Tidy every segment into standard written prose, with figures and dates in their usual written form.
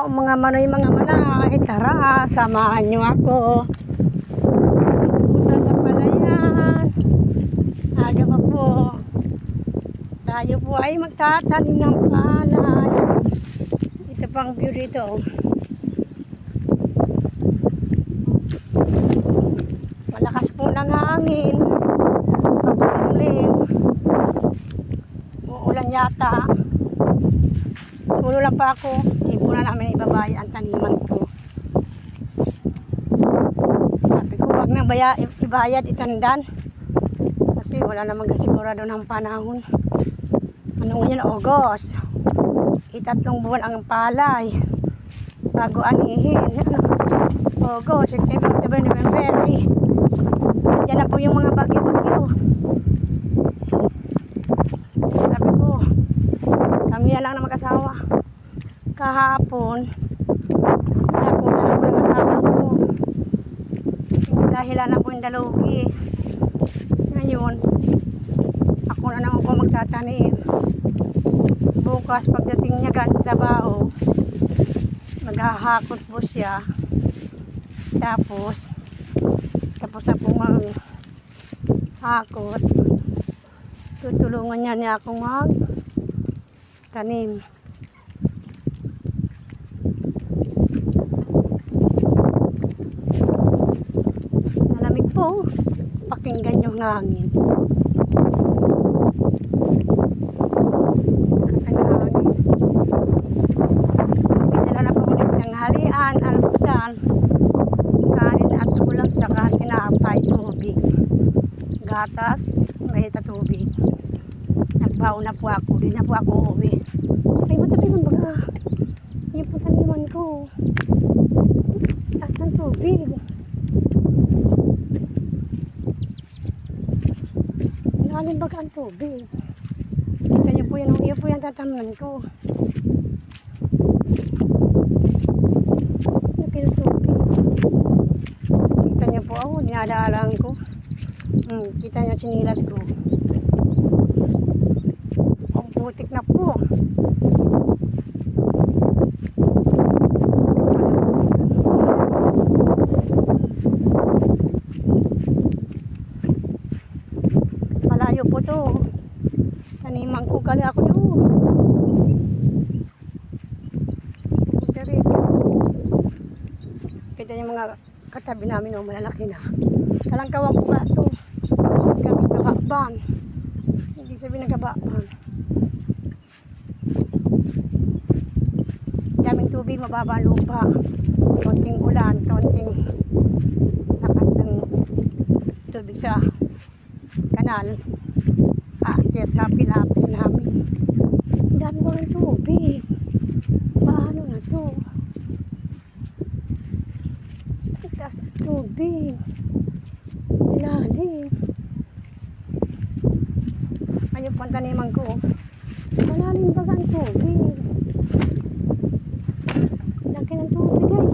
mga manoy, mga manay, tara, samahan nyo ako. Punta sa palayan. Aga pa po. Tayo po ay magtatanim ng palay. Ito pang view dito. Malakas po ng hangin. Pabulin. Uulan yata. Pulo lang pa ako. Hindi po na namin ibabay ang taniman ko. Sabi ko, wag nang ibayad, itandan. Kasi wala namang kasigurado ng panahon. Ano ngayon, August. 3 buwan ang palay. Bago anihin. August, September, October, November. Nandiyan na po yung mga bagyo-bagyo. Sabi ko, kami lang na mag-asawa. Kahapon, napunta na po ng asawa ko. Dahil na po yung dalugi. Ngayon, ako na naman po magtatanim. Bukas, pagdating niya galing trabaho, maghahakot po siya. Tapos na po maghakot. Tutulungan niya akong magtanim. Malamig po. Pakinggan yung hangin. Pinala na po ulit ng halian, alpusan, kanin at ulam, saka tinapay, tubig, gatas, may tubig. Nagbaon na po ako, di na po ako uwi. Ay, matabi man baga. Yung po taniman ko. Taas ng tubig. Lalim baga ang tubig. Kita niyo po yan tataman ko. Laki ng tubig. Kita niyo po ako, dinadaalan ko. Kita niyo sinilas ko. Ang putik na po. Malayo po to. Taniman ko gali ako doon. Kita yung mga katabi namin o malalaki na. Kalangkawang ko ba ito? Kami kabakban. Hindi sabihin na kabakban. Daming tubig, mababa ang lupa. Konting ulan, konting lakas ng tubig sa kanal. Aakyat sa pilapil namin. Dami ko ng tubig. Paano na to? Taas na tubig. Ilalim. Ayun po ang taniman ko. Malalim baga ang tubig. Laki ng tubig ay.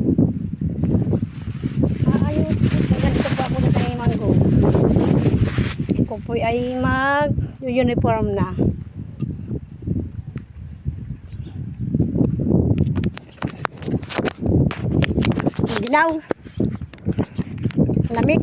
Ayun. Ganito po ako sa taniman ko. Ako po ay mag-uniform na. Ginaw. Lamig.